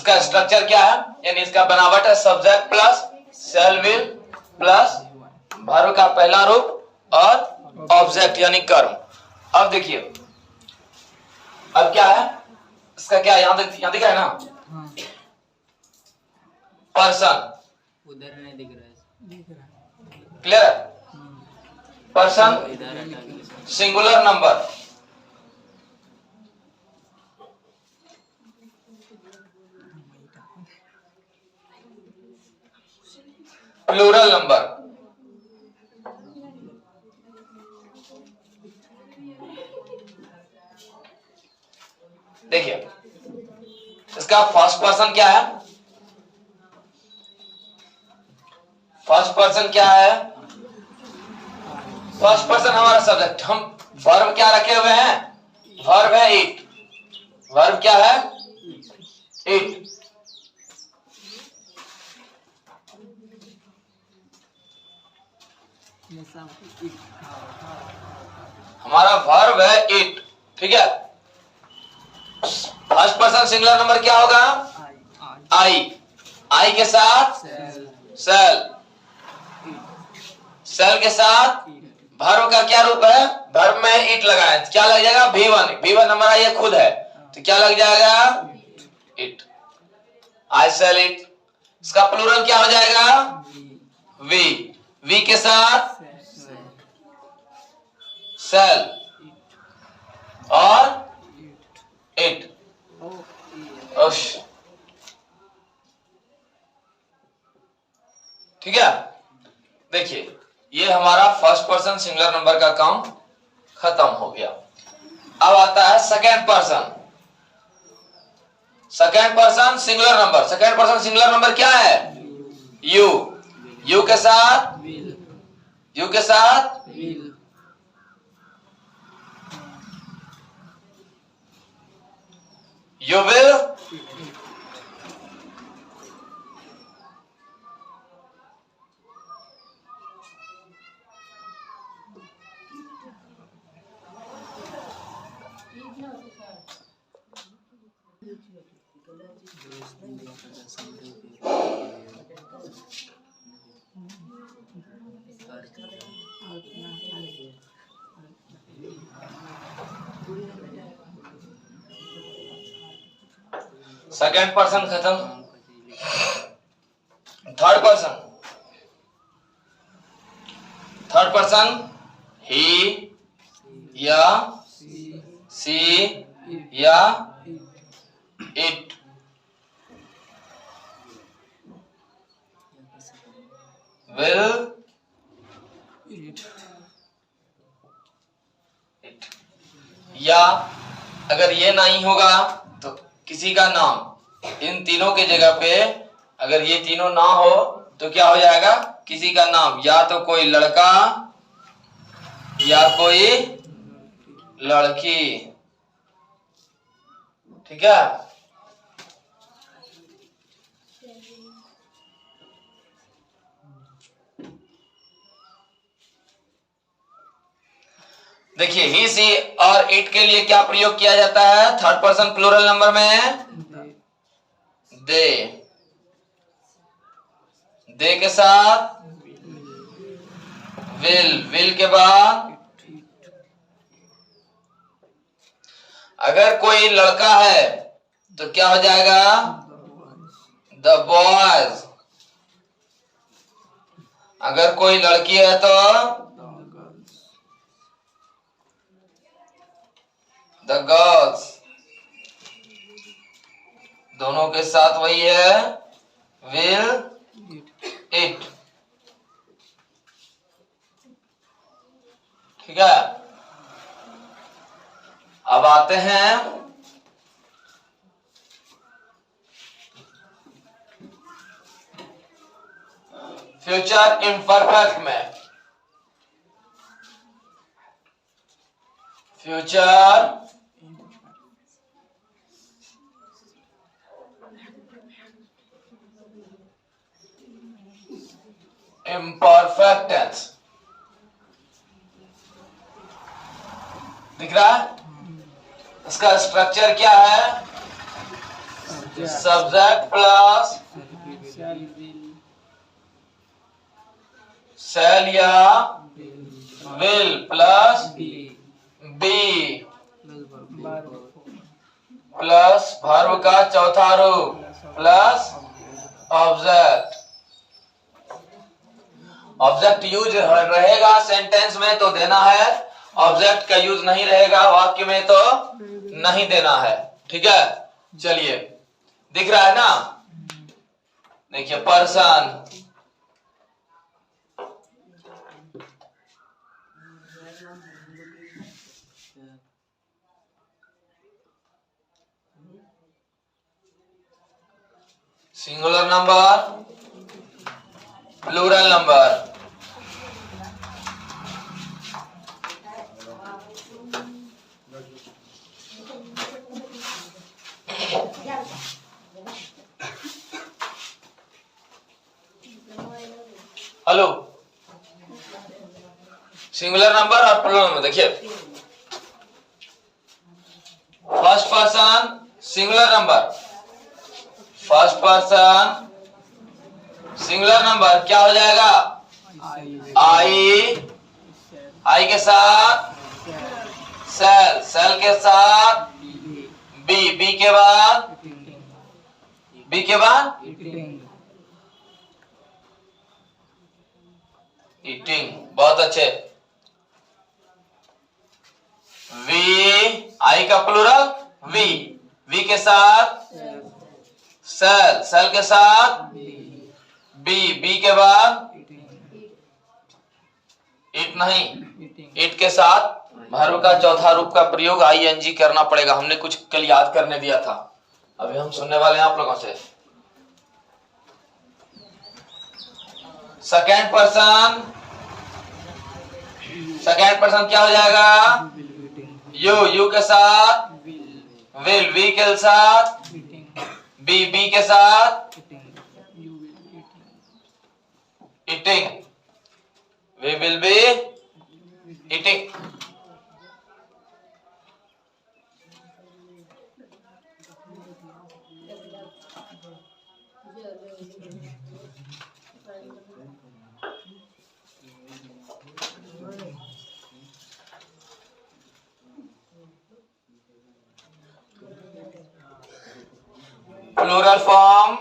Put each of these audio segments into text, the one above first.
इसका स्ट्रक्चर क्या है, यानी इसका बनावट है subject plus shell will plus verb का पहला रूप और ऑब्जेक्ट यानी कर्म। अब देखिए अब क्या है इसका, क्या यहां दिखा है ना, पर्सन, उधर नहीं दिख रहा है। क्लियर है? Person singular number, plural number, देखिए इसका फर्स्ट पर्सन क्या है, फर्स्ट पर्सन क्या है, फर्स्ट पर्सन हमारा सब्जेक्ट। हम वर्ब क्या रखे हुए हैं, वर्ब है इट, वर्ब क्या है इट। हमारा वर्ब है इट, ठीक है। फर्स्ट पर्सन सिंगुलर नंबर क्या होगा, आई, आई के साथ सेल, सेल के साथ वर्ब का क्या रूप है, वर्ब में इट लगाए, क्या लग जाएगा V1, V1 हमारा ये खुद है तो क्या लग जाएगा इट, आई सेल इट। इसका प्लूरल क्या हो जाएगा वी, वी के साथ सेल और इट। ठीक है, देखिए ये हमारा फर्स्ट पर्सन सिंगुलर नंबर का काम खत्म हो गया। अब आता है second person, second person singular number. Second person singular number क्या है, यू, यू के साथ, यू के साथ यू विल, सेकेंड पर्सन खत्म। थर्ड पर्सन, थर्ड पर्सन ही या सी या इट, विल इट, या अगर ये नहीं होगा तो किसी का नाम, इन तीनों के जगह पे अगर ये तीनों ना हो तो क्या हो जाएगा किसी का नाम, या तो कोई लड़का या कोई लड़की, ठीक है। देखिए ही सी और इट के लिए क्या प्रयोग किया जाता है थर्ड पर्सन प्लूरल नंबर में, दे, दे के साथ विल, विल के बाद अगर कोई लड़का है तो क्या हो जाएगा द बॉयज, अगर कोई लड़की है तो द गर्ल्स, दोनों के साथ वही है विल इट, ठीक है। अब आते हैं फ्यूचर इम्परफेक्ट में। फ्यूचर इम्परफेक्ट टेंस दिख रहा है। इसका स्ट्रक्चर क्या है, सब्जेक्ट प्लस शैल या will plus be plus verb का चौथा रूप प्लस ऑब्जेक्ट। ऑब्जेक्ट यूज रहेगा सेंटेंस में तो देना है, ऑब्जेक्ट का यूज नहीं रहेगा वाक्य में तो नहीं देना है। ठीक है, चलिए दिख रहा है ना। देखिए person, singular number, plural number. Hello, singular number और प्लूरल नंबर। देखिए first person singular number, first person singular number क्या हो जाएगा? आई, आई के साथ सेल, सेल के साथ बी, बी के बाद, बी के बाद ईटिंग। बहुत अच्छे। वी, आई का प्लूरल वी, वी के साथ सेल, सेल के साथ बी, बी के बाद इट नहीं, इट के साथ वर्ब का चौथा रूप का प्रयोग आईएनजी करना पड़ेगा। हमने कुछ कल याद करने दिया था, अभी हम सुनने वाले हैं आप लोगों से। सेकेंड पर्सन, सेकेंड पर्सन क्या हो जाएगा? यू, यू के साथ विल, वी के साथ बी, बी के साथ eating, we will be eating। Plural form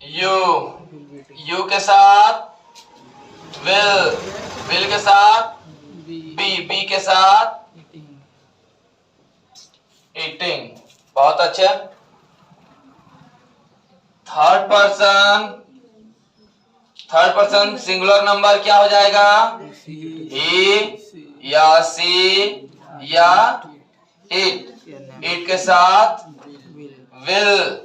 you, you के साथ विल, विल के साथ बी, बी के साथ ईटिंग। बहुत अच्छे। Third person, third person singular number क्या हो जाएगा? ही या सी या इट, इट के साथ विल,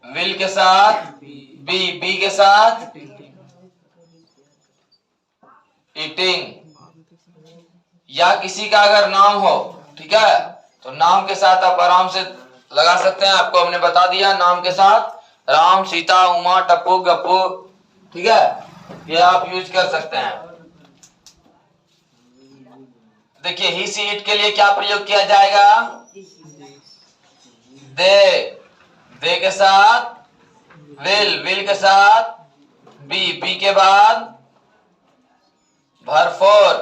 विल के साथ बी, बी के साथ ईटिंग। या किसी का अगर नाम हो, ठीक है, तो नाम के साथ आप आराम से लगा सकते हैं। आपको हमने बता दिया नाम के साथ राम, सीता, उमा, टप्पू, गप्पू, ठीक है, ये आप यूज कर सकते हैं। देखिए ही सी इट के लिए क्या प्रयोग किया जाएगा? दे, दे के साथ विल, विल के साथ बी, बी के बाद भरपूर।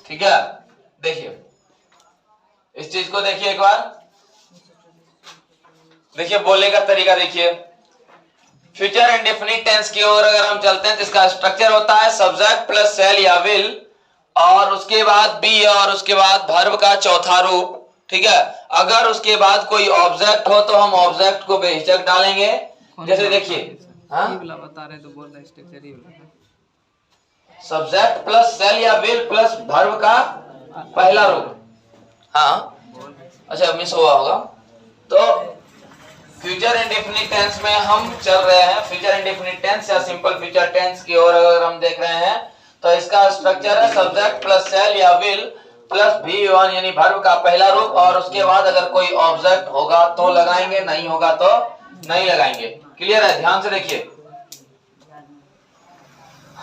ठीक है, देखिए इस चीज को देखिए एक बार। देखिए बोलने का तरीका देखिए। फ्यूचर इंडेफिनिट टेंस की ओर अगर हम चलते हैं तो इसका स्ट्रक्चर होता है सब्जेक्ट प्लस शैल या विल और उसके बाद बी और उसके बाद वर्ब का चौथा रूप। ठीक है, अगर उसके बाद कोई ऑब्जेक्ट हो तो हम ऑब्जेक्ट को बेहिचक डालेंगे। जैसे देखिए बता रहे तो बोल रहे स्ट्रक्चर ही सब्जेक्ट प्लस शैल या विल प्लस वर्ब का पहला रूप। हाँ अच्छा मिस हुआ होगा। तो फ्यूचर इंडेफिनिट टेंस में हम चल रहे हैं। फ्यूचर इंडेफिनिट टेंस या सिंपल फ्यूचर टेंस की ओर अगर हम देख रहे हैं तो इसका स्ट्रक्चर है सब्जेक्ट प्लस शैल या विल प्लस V1 यानी वर्ब का पहला रूप और उसके बाद अगर कोई ऑब्जेक्ट होगा तो लगाएंगे, नहीं होगा तो नहीं लगाएंगे। क्लियर है? ध्यान से देखिए।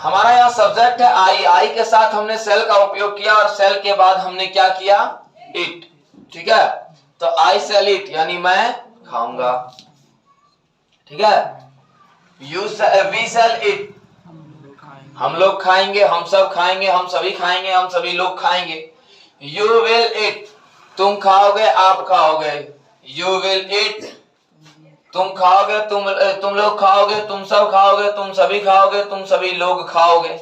हमारा यहाँ सब्जेक्ट है आई, आई के साथ हमने सेल का उपयोग किया और सेल के बाद हमने क्या किया, इट। ठीक है, तो आई सेल इट यानी मैं खाऊंगा। ठीक है, वी सेल इट हम लोग खाएंगे, हम सब खाएंगे, हम सभी खाएंगे, हम सभी लोग खाएंगे। यू विल इट तुम खाओगे, आप खाओगे। यू विल इट तुम खाओगे, तुम लोग खाओगे, तुम सब खाओगे, तुम सभी खाओगे, तुम सभी लोग खाओगे।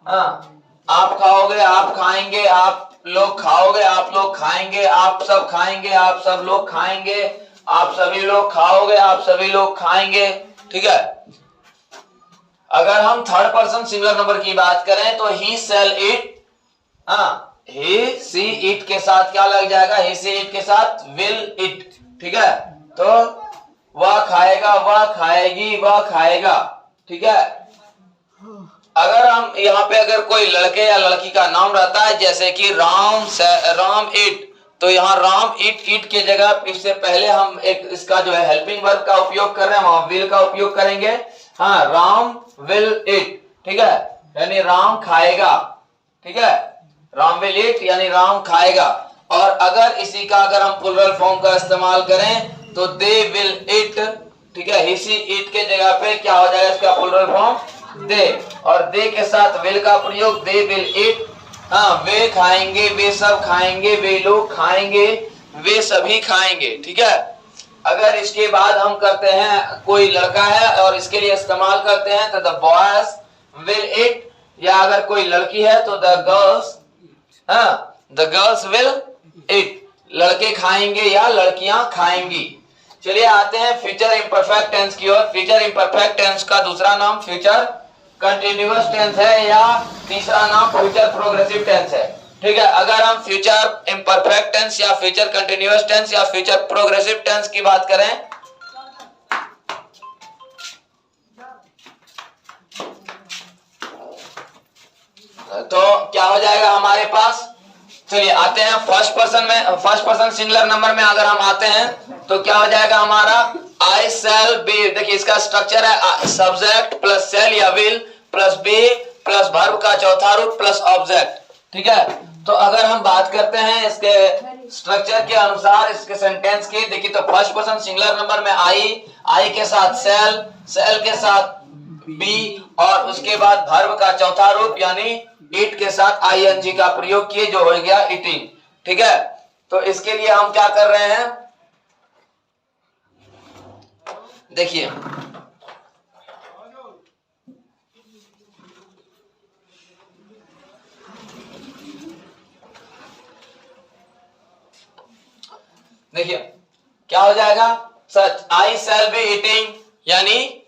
हाँ, आप खाओगे, आप खाएंगे, आप लोग खाओगे, आप लोग खाएंगे, आप सब खाएंगे, आप सब लोग खाएंगे, आप सभी लोग खाओगे, आप सभी लोग खाएंगे। ठीक है, अगर हम थर्ड पर्सन सिंगुलर नंबर की बात करें तो he sell it, he see it के साथ क्या लग जाएगा, ही सी इट के साथ विल इट। ठीक है, तो वह खाएगा, वह खाएगी, वह खाएगा। ठीक है, अगर हम यहाँ पे अगर कोई लड़के या लड़की का नाम रहता है जैसे कि राम इट, तो यहाँ राम इट के जगह इससे पहले हम एक इसका जो है हेल्पिंग वर्ब का उपयोग कर रहे हैं, वहां विल का उपयोग करेंगे। हाँ, राम विल इट। ठीक है, यानी राम खाएगा। ठीक है, राम विल इट यानी राम खाएगा। और अगर इसी का अगर हम प्लुरल फॉर्म का इस्तेमाल करें तो दे विल इट। ठीक है, ही सी इट के जगह पे क्या हो जाएगा इसका प्लुरल फॉर्म, दे। और दे के साथ विल का प्रयोग, दे विल इट। हाँ, वे खाएंगे, वे सब खाएंगे, वे लोग खाएंगे, वे सभी खाएंगे। ठीक है, अगर इसके बाद हम करते हैं कोई लड़का है और इसके लिए इस्तेमाल करते हैं तो द बॉयज विल इट, या अगर कोई लड़की है तो द गर्ल्स विल इट, लड़के खाएंगे या लड़कियां खाएंगी। चलिए आते हैं फ्यूचर इम्परफेक्ट टेंस की ओर। फ्यूचर इम्परफेक्ट टेंस का दूसरा नाम फ्यूचर कंटिन्यूअस टेंस है या तीसरा नाम फ्यूचर प्रोग्रेसिव टेंस है। ठीक है, अगर हम फ्यूचर इम्परफेक्ट टेंस या फ्यूचर कंटिन्यूअस टेंस या फ्यूचर प्रोग्रेसिव टेंस की बात करें तो क्या हो जाएगा हमारे पास। चलिए आते हैं फर्स्ट पर्सन में, फर्स्ट पर्सन सिंगुलर नंबर में अगर हम आते हैं तो क्या हो जाएगा हमारा, आई सेल बी। देखिए इसका स्ट्रक्चर है सब्जेक्ट प्लस सेल या will plus be plus verb का चौथा रूप प्लस ऑब्जेक्ट। ठीक है, तो अगर हम बात करते हैं इसके स्ट्रक्चर के अनुसार इसके सेंटेंस की, देखिए तो फर्स्ट पर्सन सिंगुलर नंबर में आई के साथ सेल, सेल के साथ बी और उसके बाद वर्ब का चौथा रूप यानी इट के साथ आईएनजी का प्रयोग किए जो हो गया इटिंग। ठीक है, तो इसके लिए हम क्या कर रहे हैं, देखिए देखिए क्या हो जाएगा, सच आई शैल बी ईटिंग यानी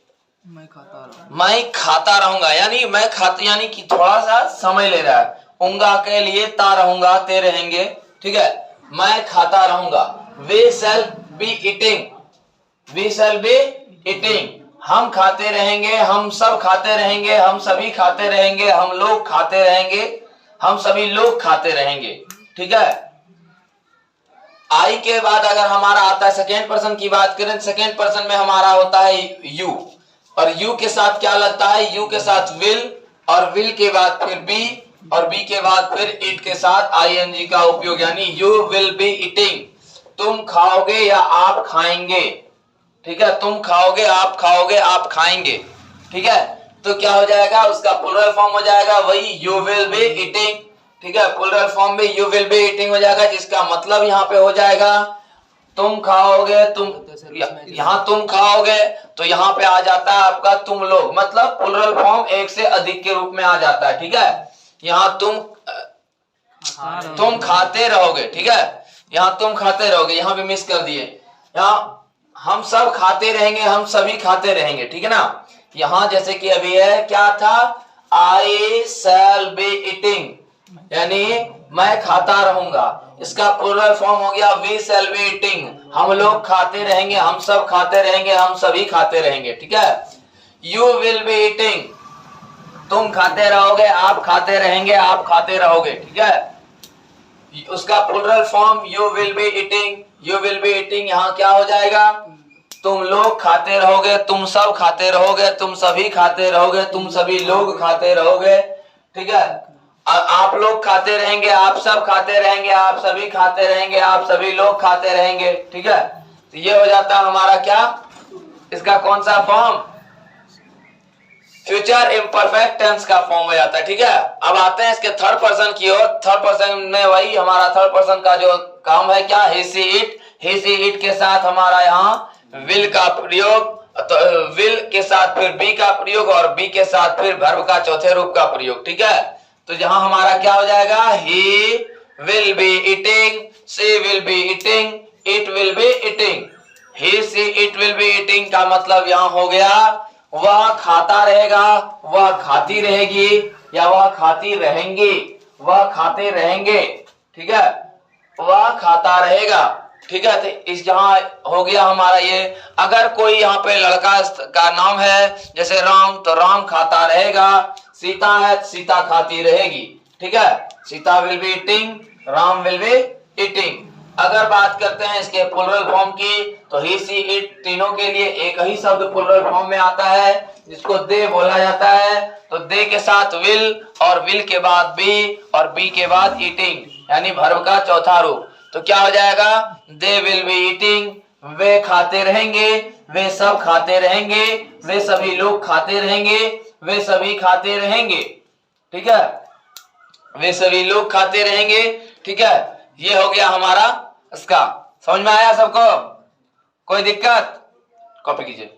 मैं खाता रहूंगा, यानी मैं खाता यानी कि थोड़ा सा समय ले रहा है, उंगा के लिए ता रहूंगा, ते रहेंगे। ठीक है, मैं खाता रहूंगा। We shall be eating, we shall be eating, हम खाते रहेंगे, हम सब खाते रहेंगे, हम सभी खाते रहेंगे, हम लोग खाते रहेंगे, हम सभी लोग खाते रहेंगे। ठीक है, आई के बाद अगर हमारा आता है सेकेंड पर्सन की बात करें, सेकेंड पर्सन में हमारा होता है यू, और यू के साथ क्या लगता है, यू के साथ विल, और विल के बाद फिर बी, और बी के बाद फिर इट के साथ आईएनजी का उपयोग, यानी यू विल बी ईटिंग, तुम खाओगे या आप खाएंगे। ठीक है, तुम खाओगे, आप खाएंगे। ठीक है, तो क्या हो जाएगा, उसका प्लुरल फॉर्म हो जाएगा वही यू विल बी ईटिंग। ठीक है, प्लुरल फॉर्म में यू विल बी ईटिंग हो जाएगा, जिसका मतलब यहाँ पे हो जाएगा तुम खाओगे, तुम यहाँ तुम खाओगे, तो यहाँ पे आ जाता है आपका तुम लोग, मतलब प्लुरल फॉर्म एक से अधिक के रूप में आ जाता है। ठीक है, यहाँ तुम खाते रहोगे। ठीक है, यहाँ तुम खाते रहोगे, यहाँ भी मिस कर दिए, यहाँ हम सब खाते रहेंगे, हम सभी खाते रहेंगे। ठीक है ना, यहाँ जैसे कि अभी है क्या था, आई शैल बी ईटिंग यानी मैं खाता रहूंगा, इसका प्लुरल फॉर्म हो गया वी शैल बी ईटिंग, हम लोग खाते रहेंगे, हम सब खाते रहेंगे, हम सभी खाते रहेंगे। ठीक है, यू विल बी ईटिंग, तुम खाते रहोगे, आप खाते रहेंगे, आप खाते रहोगे। ठीक है, उसका plural form you will be eating, you will be eating, यहाँ क्या हो जाएगा तुम लोग खाते रहोगे, तुम सब खाते रहोगे, तुम सभी खाते रहोगे, तुम सभी लोग खाते रहोगे। ठीक है, आप लोग खाते रहेंगे, आप सब खाते रहेंगे, आप सभी खाते रहेंगे, आप सभी लोग खाते रहेंगे। ठीक है, तो ये हो जाता है हमारा क्या, इसका कौन सा फॉर्म, फ्यूचर इम्परफेक्ट टेंस का फॉर्म हो जाता है। ठीक है, अब आते हैं इसके थर्ड पर्सन की ओर। थर्ड पर्सन में वही हमारा थर्ड पर्सन का जो काम है क्या, ही see it. He see it के साथ हमारा यहाँ विल का प्रयोग, तो विल के साथ फिर बी का प्रयोग और बी के साथ फिर वर्ब का चौथे रूप का प्रयोग। ठीक है, तो जहां हमारा क्या हो जाएगा, he will be eating, she will be eating, it will be eating. He see it will be eating का मतलब यहां हो गया वह खाता रहेगा, वह खाती रहेगी, या वह खाती रहेंगी, वह खाते रहेंगे। ठीक है, वह खाता रहेगा। ठीक है, तो इस जहां हो गया हमारा ये, अगर कोई यहाँ पे लड़का का नाम है जैसे राम, तो राम खाता रहेगा। सीता है, सीता खाती रहेगी। ठीक है, Sita will be eating, Ram will be eating. अगर बात करते हैं इसके प्लुरल फॉर्म की, तो ही सी इट तीनों के लिए एक ही शब्द प्लुरल फॉर्म में आता है जिसको दे बोला जाता है। तो दे के साथ विल, और विल के बाद बी, और बी के बाद ईटिंग, यानी वर्ब का चौथा रूप। तो क्या हो जाएगा, दे विल बी ईटिंग, वे खाते रहेंगे, वे सब खाते रहेंगे, वे सभी लोग खाते रहेंगे, वे सभी खाते रहेंगे। ठीक है, वे सभी लोग खाते रहेंगे। ठीक है, ये हो गया हमारा इसका। समझ में आया सबको, कोई दिक्कत, कॉपी कीजिए।